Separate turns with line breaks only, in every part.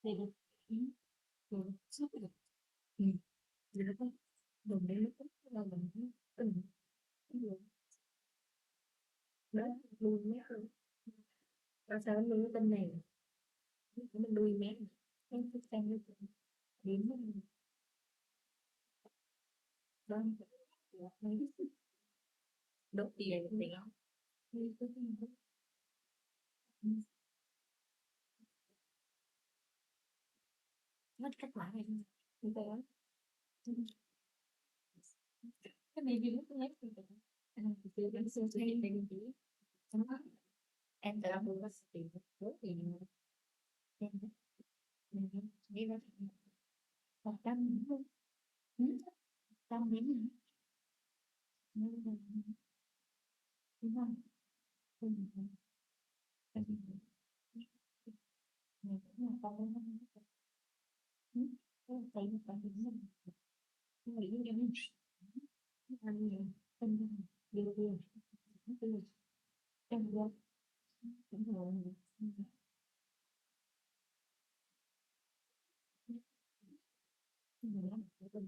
thì được suốt được thì nó có đồng đấy nó cũng là mình cái đó nuôi mét luôn tại sao nó nuôi cái tên này mình nuôi mét em thích sang cái điểm đó đốt tiền thì nó nuôi cái mất cách lại này như thế đó cái này gì mất hết thì từ em xưa tôi đi đây chỉ em tự làm được tiền đốt tiền em đi ra 100 trăm điểm đúng không? Tại vì mình cũng là con tại vì tại vì mình nghĩ em ăn nhiều tinh điều điều điều trong đó cũng là mình làm của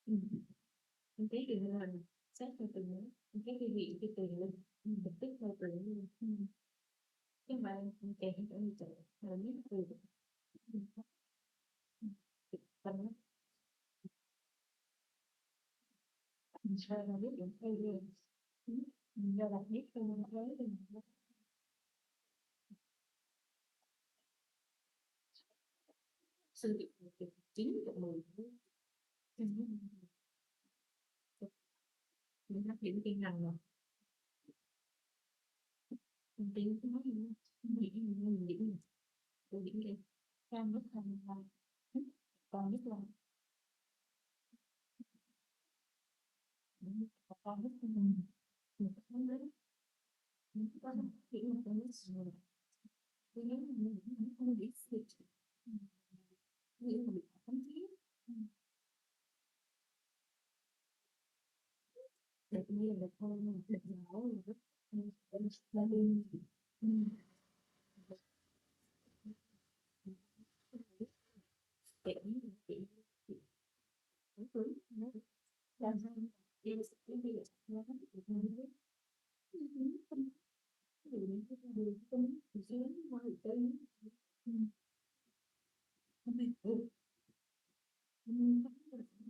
mình cái điều là xét theo từng cái vị cái từ lên lập tức theo từ luôn cái mà kèm cho như vậy là biết từ tâm mình sao là biết được theo liền mình do là biết theo thế thì mình sư việc chính của mình hấp dẫn tiên ngành rồi mình tiên cái nói gì mình điểm tôi điểm đi cao nhất là cao nhất là cao nhất là mình có thấy đấy mình có điểm là cao nhất rồi tôi nhớ mình không biết gì nghĩ là bị khống chế đẹp như là đẹp hơn đẹp nhỏ rồi rất là đi kiểu như chị cũng cứ làm sao em sẽ bây giờ nó được như thế ví dụ như cái đường tính thì xuyến qua thì tới không biết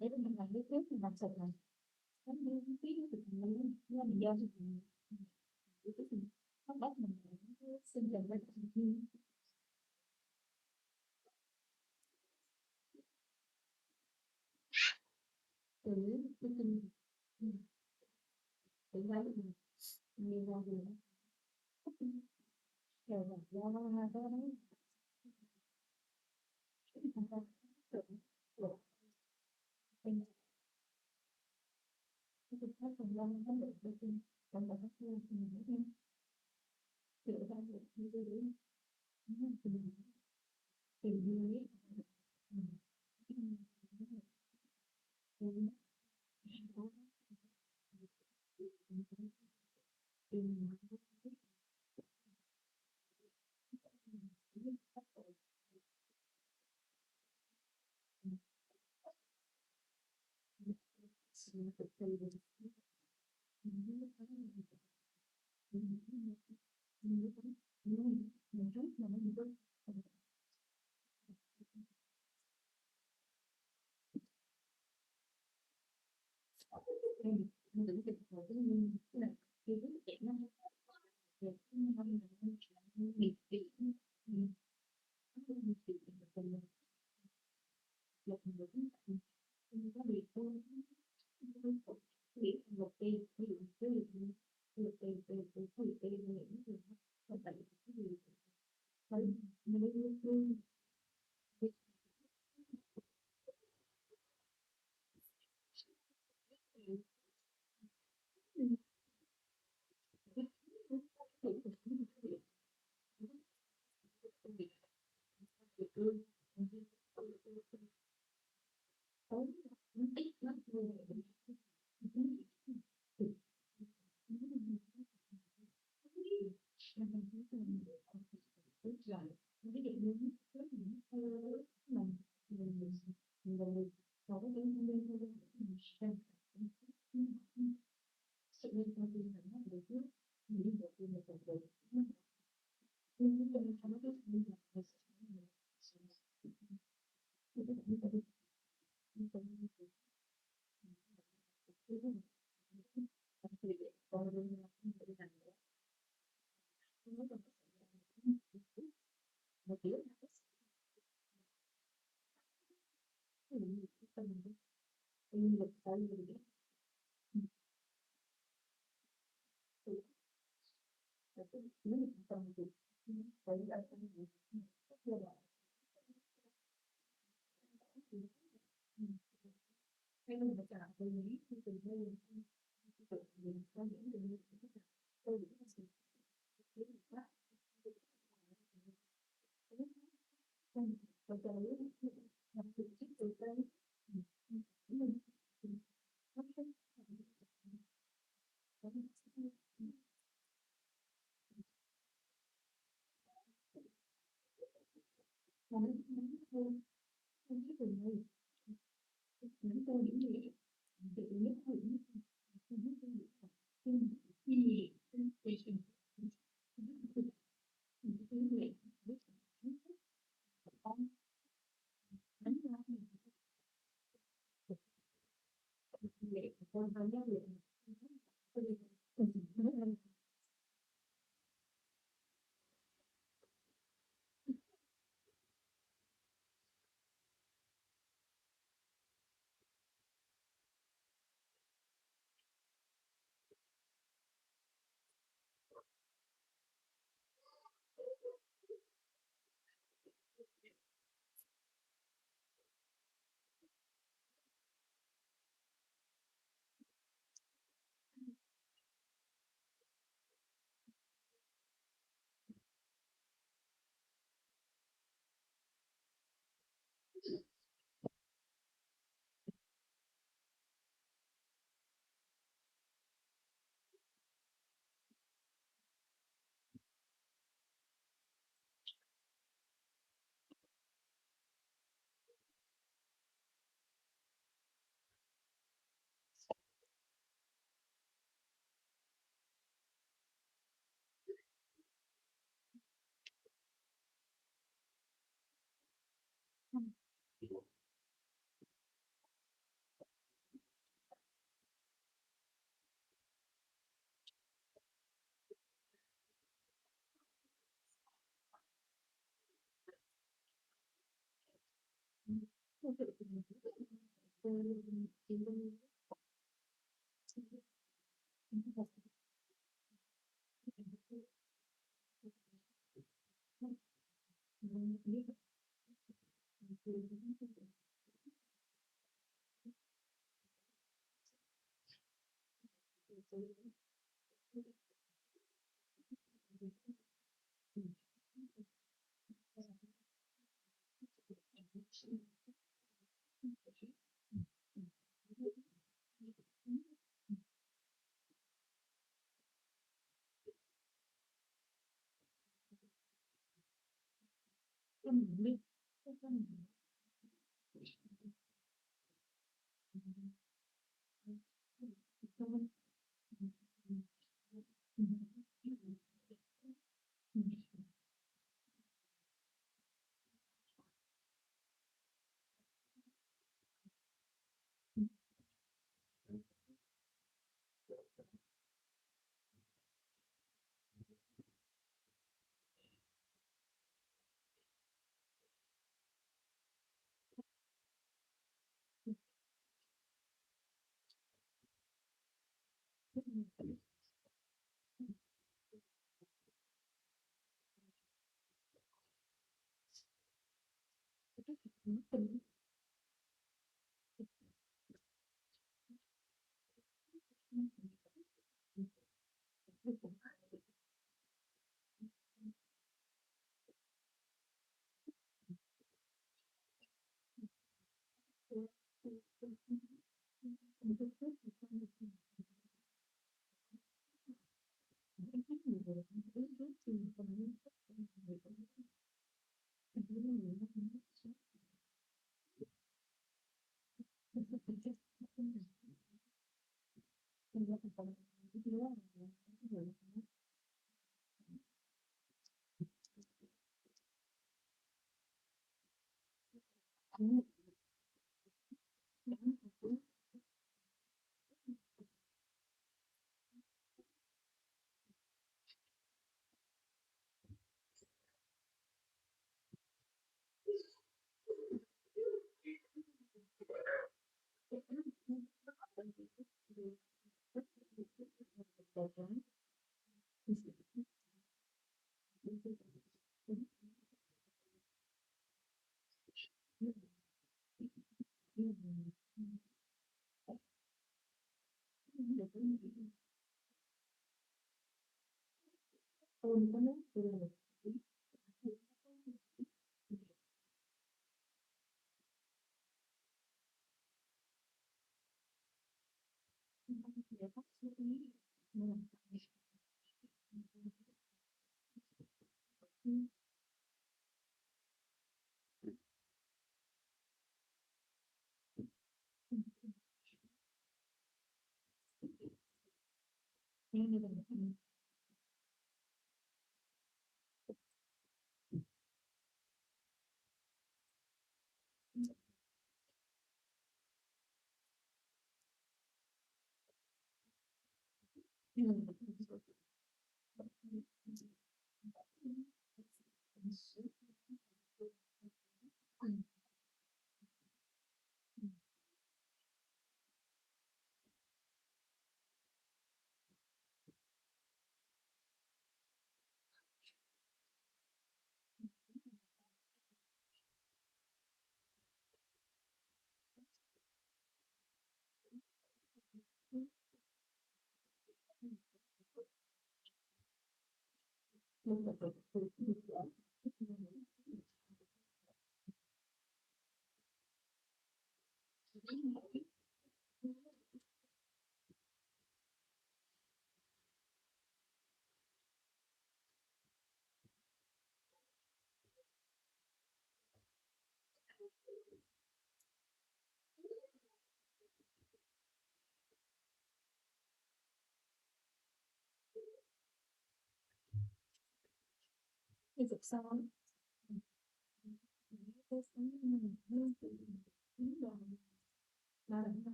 để mình làm cái trước mình làm sạch này nó như tí thì mình mình do thì mình bắt bắt mình xin dần lên từ cái kinh tự nói mình nghe ra gì rồi là do cái đó không ra được được tình cái việc khác còn lo nó được được tin còn là các cô thì mình cũng tự ra được như thế đấy tìm đi mình rất là mình đúng mình tưởng tượng rồi cái như là cái chuyện nó việc biệt vị biệt vị mình một người không có bị tôi bị một tiền ví dụ cái gì một tiền tiền tiền tiền tiền những gì không phải cái gì phải mình luôn luôn ít lắm ví dụ như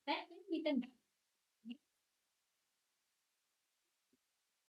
Đấy, cái gì tên